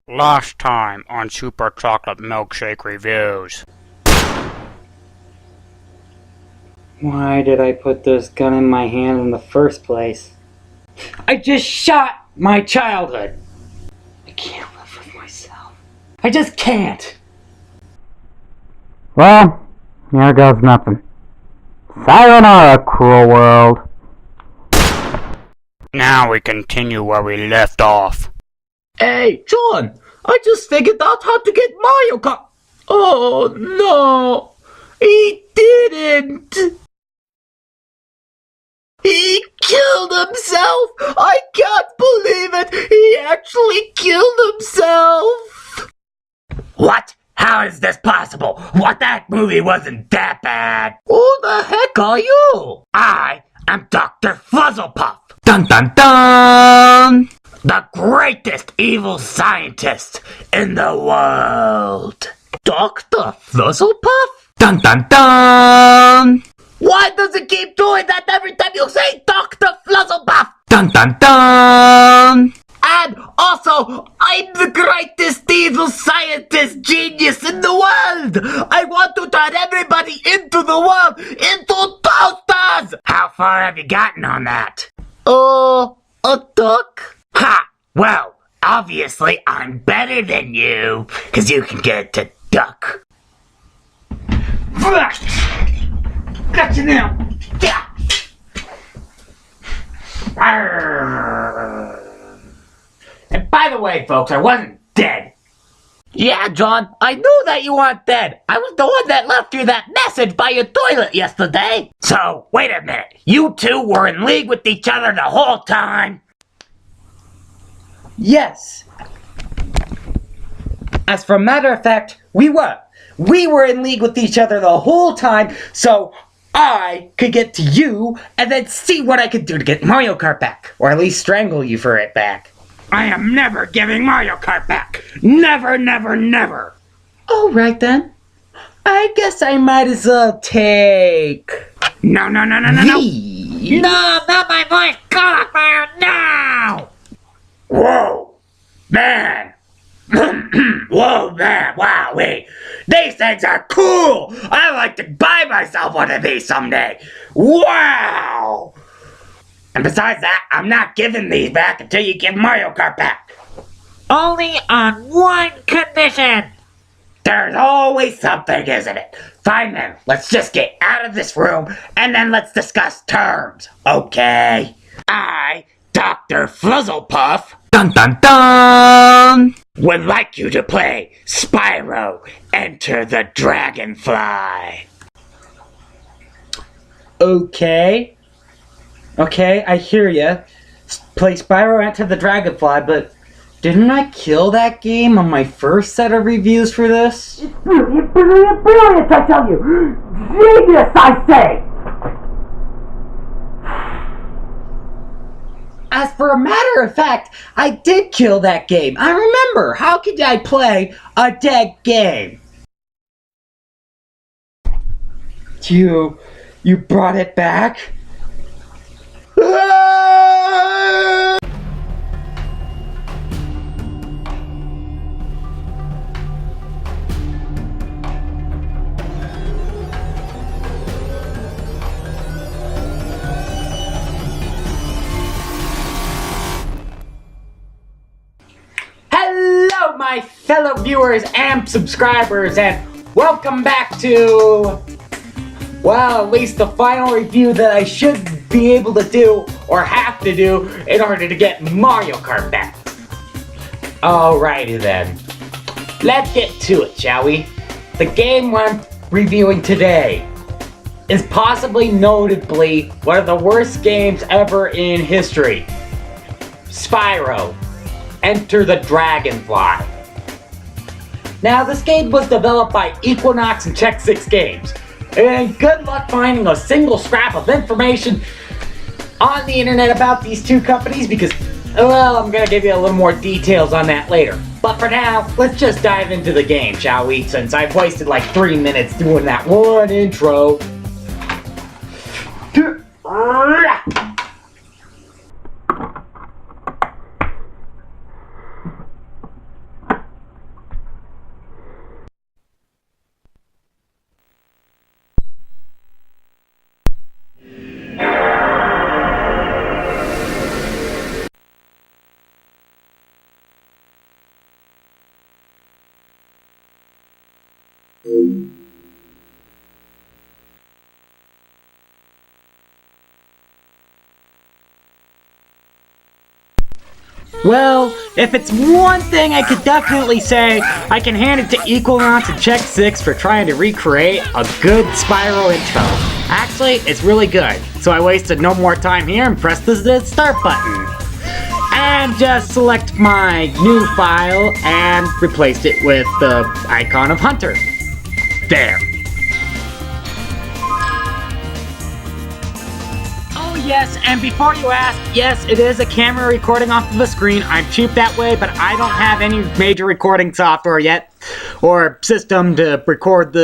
Last time on Super Chocolate Milkshake Reviews. Why did I put this gun in my hand in the first place? I just shot my childhood! I can't live with myself. I just can't! Well, here goes nothing. Sayonara, cruel world. Now we continue where we left off. Hey, John, I just figured out how to get Mario Kart. Oh, no. He didn't. He killed himself. I can't believe it. He actually killed himself. What? How is this possible? What, that movie wasn't that bad? Who the heck are you? I am Dr. Fuzzlepuff. Dun dun dun! The greatest evil scientist in the world. Dr. Fuzzlepuff? Dun dun dun! Why does it keep doing that every time you say Dr. Fuzzlepuff? Dun dun dun! And also, I'm the greatest evil scientist genius in the world! I want to turn everybody into the world into toasters! How far have you gotten on that? A duck? Ha! Well, obviously I'm better than you, cause you can get to duck. Got you now! Yeah. And by the way, folks, I wasn't dead. Yeah, John, I knew that you weren't dead. I was the one that left you that message by your toilet yesterday. So, wait a minute. You two were in league with each other the whole time? Yes. As for a matter of fact, we were. We were in league with each other the whole time, so I could get to you and then see what I could do to get Mario Kart back. Or at least strangle you for it back. I am never giving Mario Kart back. Never, never, never. Alright then. I guess I might as well take... No. No, not my voice! God, man, no! Whoa, man. Whoa, man. Wow, wait. These things are cool. I'd like to buy myself one of these someday. Wow. And besides that, I'm not giving these back until you give Mario Kart back. Only on one condition! There's always something, isn't it? Fine then, let's just get out of this room and then let's discuss terms, okay? I, Dr. Fuzzlepuff, Dun dun dun! would like you to play Spyro, Enter the Dragonfly. Okay, I hear ya. Play Spyro Enter the Dragonfly, but didn't I kill that game on my first set of reviews for this? It's brilliant, I tell you! Genius, I say! As for a matter of fact, I did kill that game. I remember. How could I play a dead game? You brought it back? Hello, my fellow viewers and subscribers, and welcome back to, well, at least the final review that I should be able to do, or have to do, in order to get Mario Kart back. Alrighty then. Let's get to it, shall we? The game I'm reviewing today is possibly notably one of the worst games ever in history. Spyro, Enter the Dragonfly. Now, this game was developed by Equinox and Check 6 Games. And good luck finding a single scrap of information on the internet about these two companies because, well, I'm gonna give you a little more details on that later. But for now, let's just dive into the game, shall we? Since I've wasted like 3 minutes doing that one intro. Well, if it's one thing I could definitely say, I can hand it to Equinox and Check 6 for trying to recreate a good Spyro intro. Actually, it's really good, so I wasted no more time here and pressed the start button. And just select my new file and replaced it with the icon of Hunter. There. Yes, and before you ask, yes, it is a camera recording off of a screen. I'm cheap that way, but I don't have any major recording software yet or system to record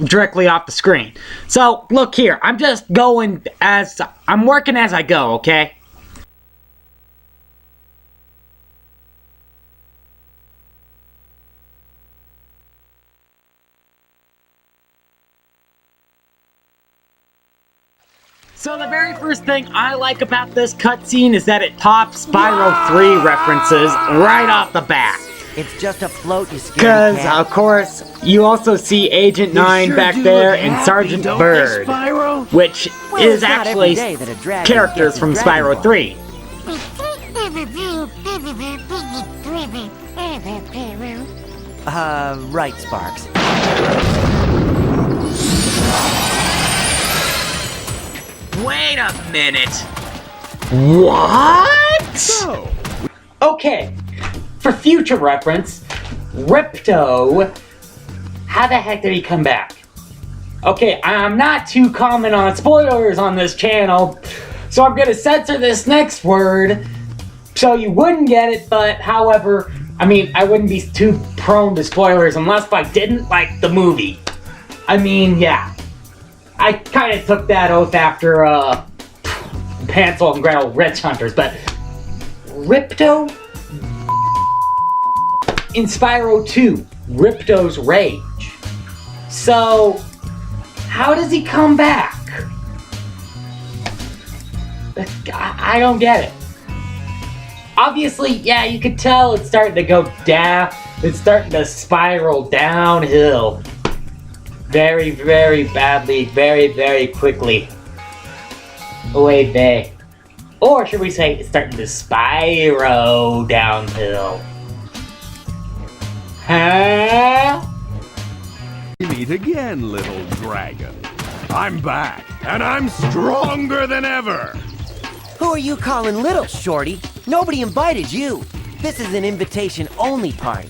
directly off the screen. So, look here, I'm just working as I go, okay? So the very first thing I like about this cutscene is that it tops Spyro 3 references right off the bat. It's just a float, you scaredy Because, cat. of course, you also see Agent 9 back there and Sergeant Bird, which is it's not actually every day that a dragon characters gets a from Dragon Spyro Ball. 3. Right, Sparks. Wait a minute. What? Okay, for future reference, Ripto, how the heck did he come back? Okay, I'm not too common on spoilers on this channel, so I'm gonna censor this next word so you wouldn't get it, but however, I mean, I wouldn't be too prone to spoilers unless I didn't like the movie. I mean, yeah. I kind of took that oath after, Hansel and Gretel Witch Hunters, but Ripto? In Spyro 2, Ripto's Rage. So, how does he come back? I don't get it. Obviously, yeah, you could tell it's starting to go down. It's starting to spiral downhill. Very, very badly, very, very quickly. Away there. Or should we say it's starting to Spyro downhill? Huh? We meet again, little dragon. I'm back, and I'm stronger than ever. Who are you calling little, Shorty? Nobody invited you. This is an invitation-only party.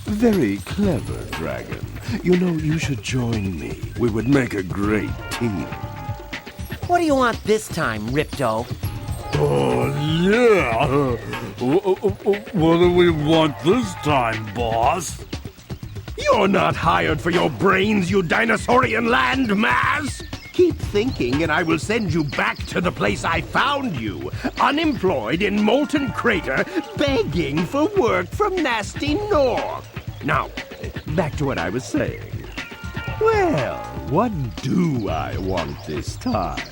Very clever, dragon. You know, you should join me. We would make a great team. What do you want this time, Ripto? Oh, yeah. What do we want this time, boss? You're not hired for your brains, you dinosaurian landmass! Keep thinking and I will send you back to the place I found you, unemployed in Molten Crater, begging for work from Nasty North. Now, back to what I was saying. Well, what do I want this time?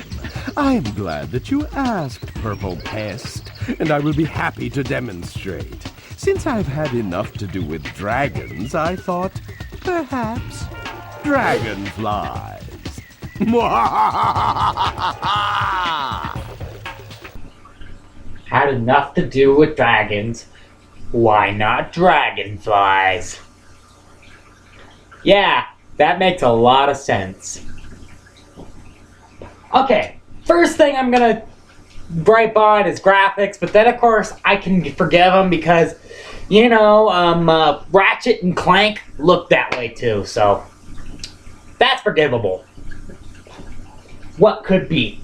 I'm glad that you asked, Purple Pest, and I will be happy to demonstrate. Since I've had enough to do with dragons, I thought, perhaps, dragonflies. Had enough to do with dragons. Why not dragonflies? Yeah, that makes a lot of sense. Okay, first thing I'm gonna gripe on is graphics, but then of course I can forgive them because, you know, Ratchet and Clank look that way too, so that's forgivable. What could be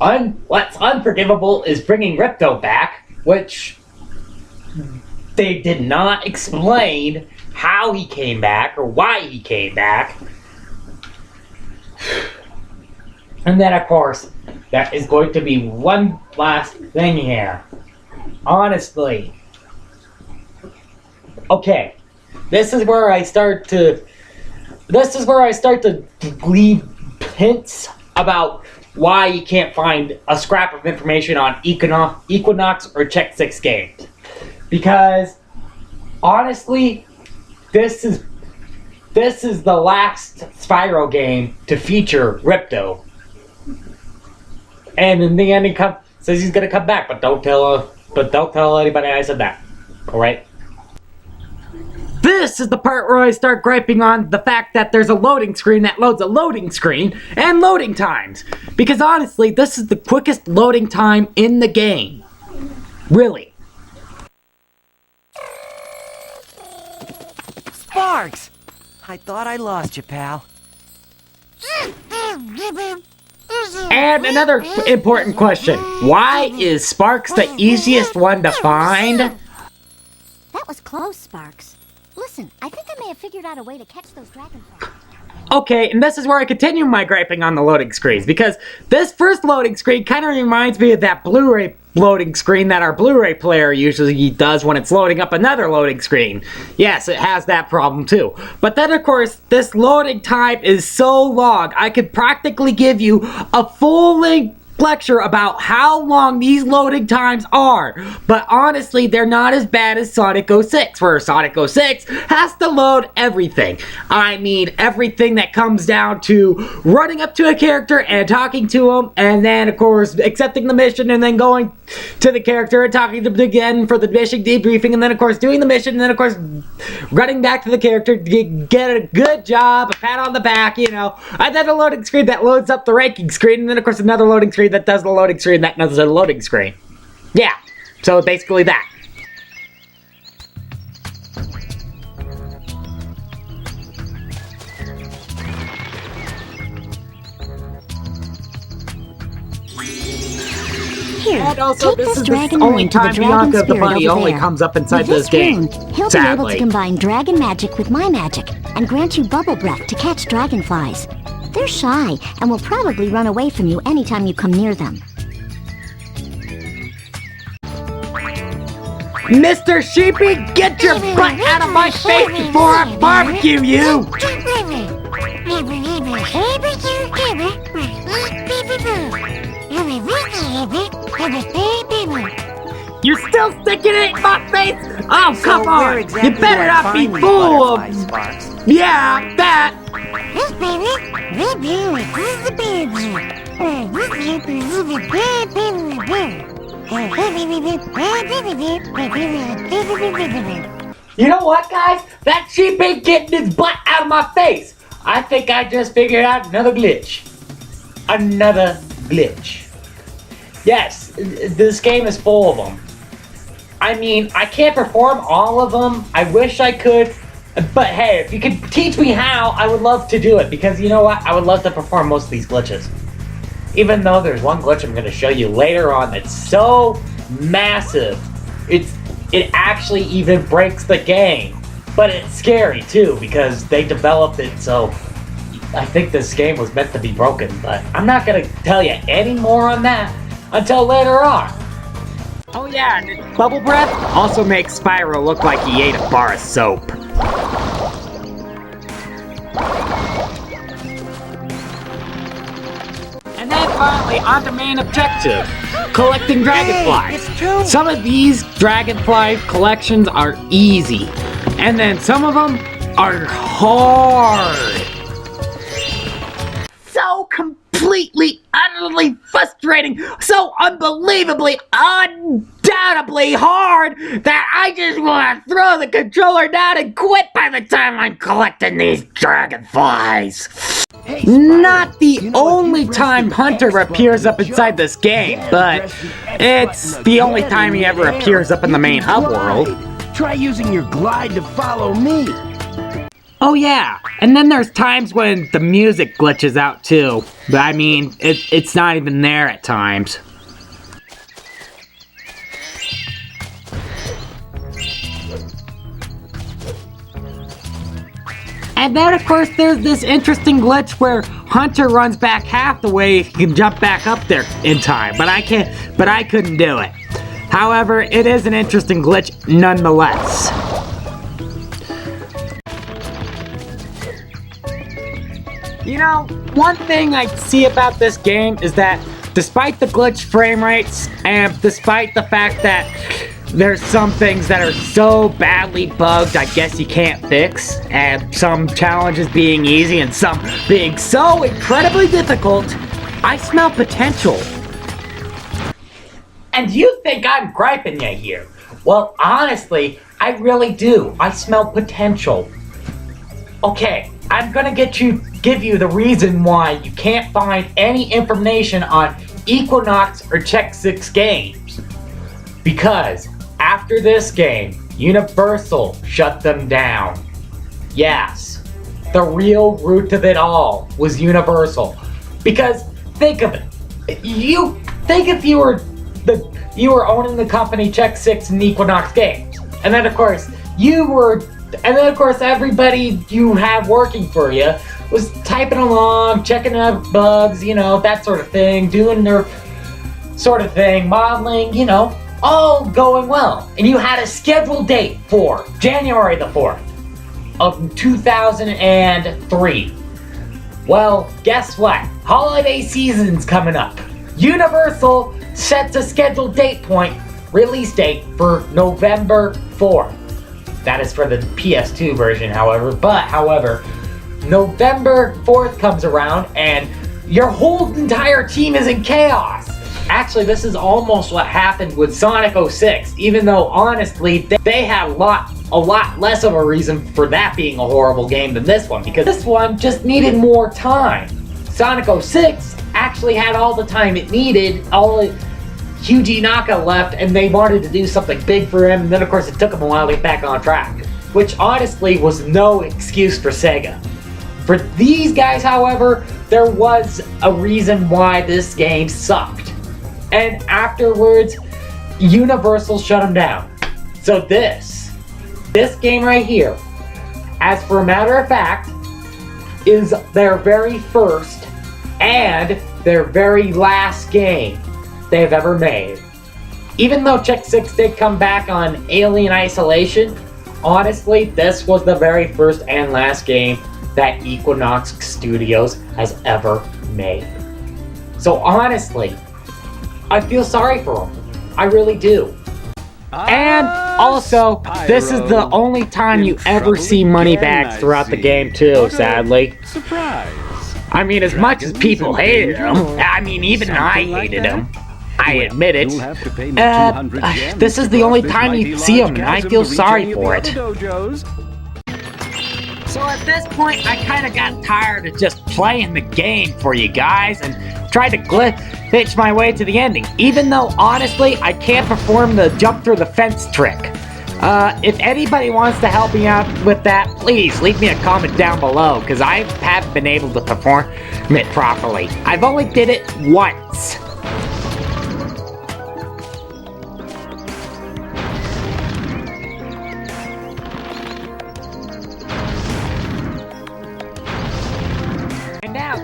what's unforgivable is bringing Ripto back, which they did not explain how he came back or why he came back. And then, of course, there is going to be one last thing here. Honestly. Okay. This is where I start to leave hints about why you can't find a scrap of information on Equinox or Check 6 games. Because, honestly, this is this is the last Spyro game to feature Ripto. And in the end, he says he's gonna come back, but don't tell anybody I said that. All right. This is the part where I start griping on the fact that there's a loading screen that loads a loading screen and loading times. Because honestly, this is the quickest loading time in the game. Really. Sparks! I thought I lost you, pal. And another important question. Why is Sparks the easiest one to find? That was close, Sparks. Listen, I think I may have figured out a way to catch those dragonflies. Okay, and this is where I continue my griping on the loading screens, because this first loading screen kind of reminds me of that Blu-ray loading screen that our Blu-ray player usually does when it's loading up another loading screen. Yes, it has that problem too. But then, of course, this loading time is so long, I could practically give you a full-length lecture about how long these loading times are, but honestly they're not as bad as Sonic 06, where Sonic 06 has to load everything. I mean everything that comes down to running up to a character and talking to him, and then of course accepting the mission, and then going to the character and talking to them again for the mission debriefing, and then of course doing the mission, and then of course running back to the character to get a good job, a pat on the back, you know, and then a loading screen that loads up the ranking screen, and then of course another loading screen that does the loading screen that does the loading screen. Yeah, so basically that. Here, And also, take this this is dragon the only ring to the time dragon Bianca the spirit bunny over only there. comes up inside With this game. rune, he'll be able Sadly. to combine dragon magic with my magic and grant you bubble breath to catch dragonflies. They're shy and will probably run away from you anytime you come near them. Mr. Sheepy, get your butt out of my face before I barbecue you! You're still sticking it in my face? Oh, come on! Where exactly You better do I not be find these full butterflies, of... Sparks? Yeah, that! You know what, guys? That sheep ain't getting his butt out of my face! I think I just figured out another glitch. Another glitch. Yes, this game is full of them. I mean, I can't perform all of them. I wish I could. But hey, if you could teach me how, I would love to do it. Because you know what? I would love to perform most of these glitches. Even though there's one glitch I'm going to show you later on that's so massive. It actually even breaks the game. But it's scary too, because they developed it so I think this game was meant to be broken. But I'm not going to tell you any more on that until later on. Oh yeah, and bubble breath also makes Spyro look like he ate a bar of soap. And then finally, on to main objective, collecting dragonflies. It's true. Some of these dragonfly collections are easy, and then some of them are hard. So completely, utterly frustrating, so unbelievably, undoubtedly hard that I just want to throw the controller down and quit by the time I'm collecting these dragonflies. Hey, Spyro, Not the you know, if only you press time the Hunter X button appears to up inside jump, this game, then but press the X it's button the only again time he in ever the air. appears up in the You main can hub glide. world. Try using your glide to follow me. Oh yeah, and then there's times when the music glitches out too. But I mean, it's not even there at times. And then of course there's this interesting glitch where Hunter runs back half the way he can jump back up there in time, but I couldn't do it. However, it is an interesting glitch nonetheless. You know, one thing I see about this game is that despite the glitch frame rates and despite the fact that there's some things that are so badly bugged I guess you can't fix, and some challenges being easy and some being so incredibly difficult. I smell potential. And you think I'm griping you here? Well, honestly, I really do. I smell potential. Okay, I'm gonna give you the reason why you can't find any information on Equinox or Check 6 games. Because after this game, Universal shut them down. Yes, the real root of it all was Universal. Because think of it. You think if you were owning the company Check 6 and Equinox Games, and then of course everybody you have working for you was typing along, checking out bugs, you know, that sort of thing, doing their sort of thing, modeling, you know, all going well. And you had a scheduled date for January the 4th of 2003. Well, guess what? Holiday season's coming up. Universal sets a scheduled release date for November 4th. That is for the PS2 version, however, November 4th comes around and your whole entire team is in chaos. Actually, this is almost what happened with Sonic 06, even though honestly, they had a lot less of a reason for that being a horrible game than this one, because this one just needed more time. Sonic 06 actually had all the time it needed, Yuji Naka left and they wanted to do something big for him, and then of course it took him a while to get back on track, which honestly was no excuse for Sega. For these guys, however, there was a reason why this game sucked. And afterwards, Universal shut them down. So this game right here, as for a matter of fact, is their very first and their very last game they've ever made. Even though Check 6 did come back on Alien Isolation, honestly, this was the very first and last game that Equinox Studios has ever made. So honestly, I feel sorry for them. I really do. And also, this is the only time you ever see Moneybags throughout the game too, sadly. Surprise! I mean, as much as people hated him, I mean, even I hated him. I admit it. This is the only time you see him, and I feel sorry for it. So at this point, I kind of got tired of just playing the game for you guys and tried to glitch my way to the ending, even though honestly, I can't perform the jump through the fence trick. If anybody wants to help me out with that, please leave me a comment down below, because I haven't been able to perform it properly. I've only did it once.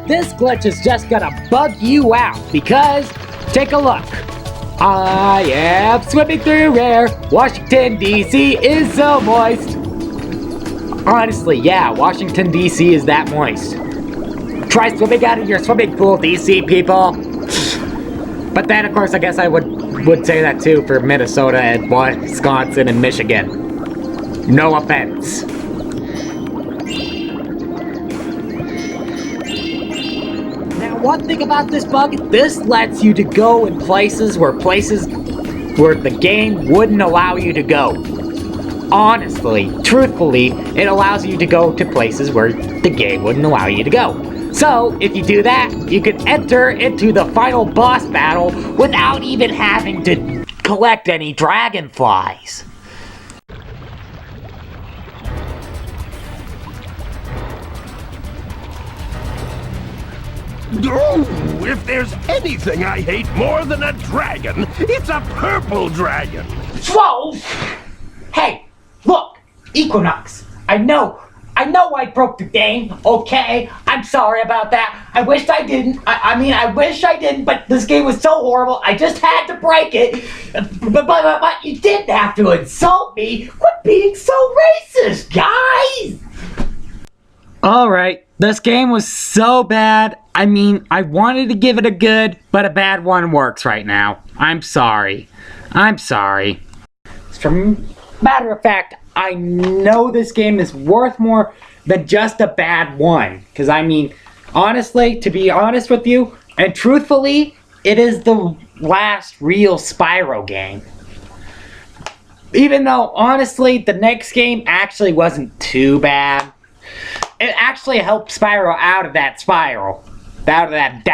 This glitch is just gonna bug you out, because, take a look. I am swimming through air. Washington, D.C. is so moist. Honestly, yeah, Washington, D.C. is that moist. Try swimming out of your swimming pool, D.C. people. But then, of course, I guess I would say that too for Minnesota and Wisconsin and Michigan. No offense. One thing about this bug, this lets you to go in places where the game wouldn't allow you to go. Honestly, truthfully, it allows you to go to places where the game wouldn't allow you to go. So, if you do that, you can enter into the final boss battle without even having to collect any dragonflies. Oh, if there's anything I hate more than a dragon, it's a purple dragon. Whoa! Hey, look, Equinox. I know I broke the game, okay? I'm sorry about that. I wish I didn't. I wish I didn't, but this game was so horrible, I just had to break it. But you didn't have to insult me. Quit being so racist, guys! Alright, this game was so bad. I mean, I wanted to give it a good, but a bad one works right now. I'm sorry. Matter of fact, I know this game is worth more than just a bad one. Because I mean, honestly, to be honest with you, and truthfully, it is the last real Spyro game. Even though, honestly, the next game actually wasn't too bad. It actually helped Spyro out of that spiral. Out of that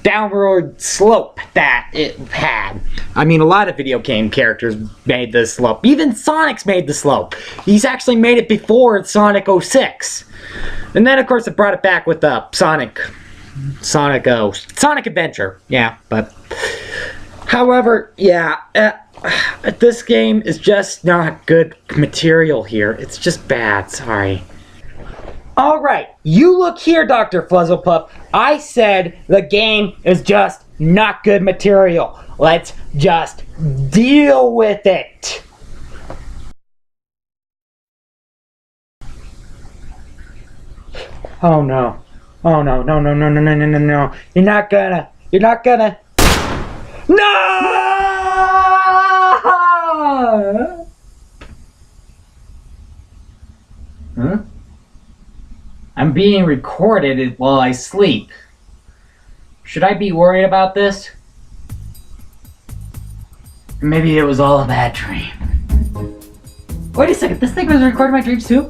downward slope that it had. I mean, a lot of video game characters made this slope. Even Sonic's made the slope. He's actually made it before Sonic 06. And then, of course, it brought it back with the Sonic Adventure. Yeah, but... However, yeah, this game is just not good material here. It's just bad, sorry. Alright, you look here, Dr. Fuzzlepup. I said the game is just not good material. Let's just deal with it. Oh no. Oh no, no, no, no, no, no, no, no, no. You're not gonna. No! Huh? I'm being recorded while I sleep. Should I be worried about this? Maybe it was all a bad dream. Wait a second, this thing was recording my dreams too?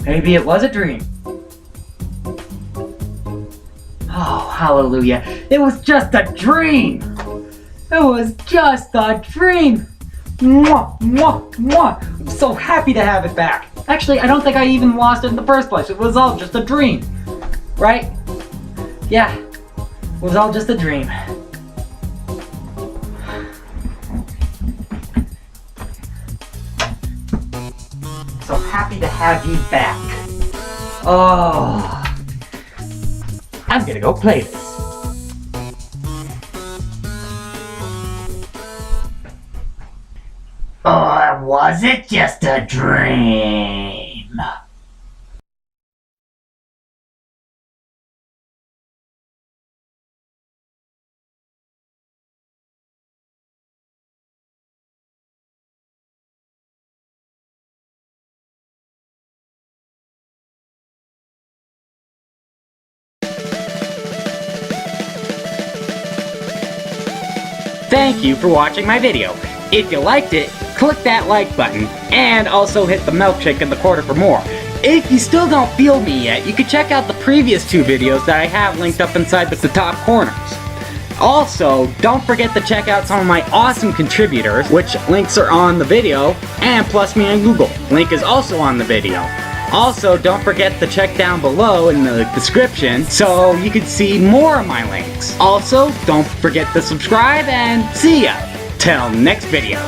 Maybe it was a dream. Oh, hallelujah. It was just a dream! It was just a dream! Mwah, mwah, mwah! I'm so happy to have it back. Actually, I don't think I even lost it in the first place. It was all just a dream. Right? Yeah. It was all just a dream. So happy to have you back. Oh. I'm gonna go play this. Or was it just a dream? Thank you for watching my video. If you liked it, click that like button, and also hit the milkshake in the corner for more. If you still don't feel me yet, you can check out the previous 2 videos that I have linked up inside the top corners. Also, don't forget to check out some of my awesome contributors, which links are on the video, and plus me on Google. Link is also on the video. Also, don't forget to check down below in the description so you can see more of my links. Also, don't forget to subscribe and see ya! Till next video.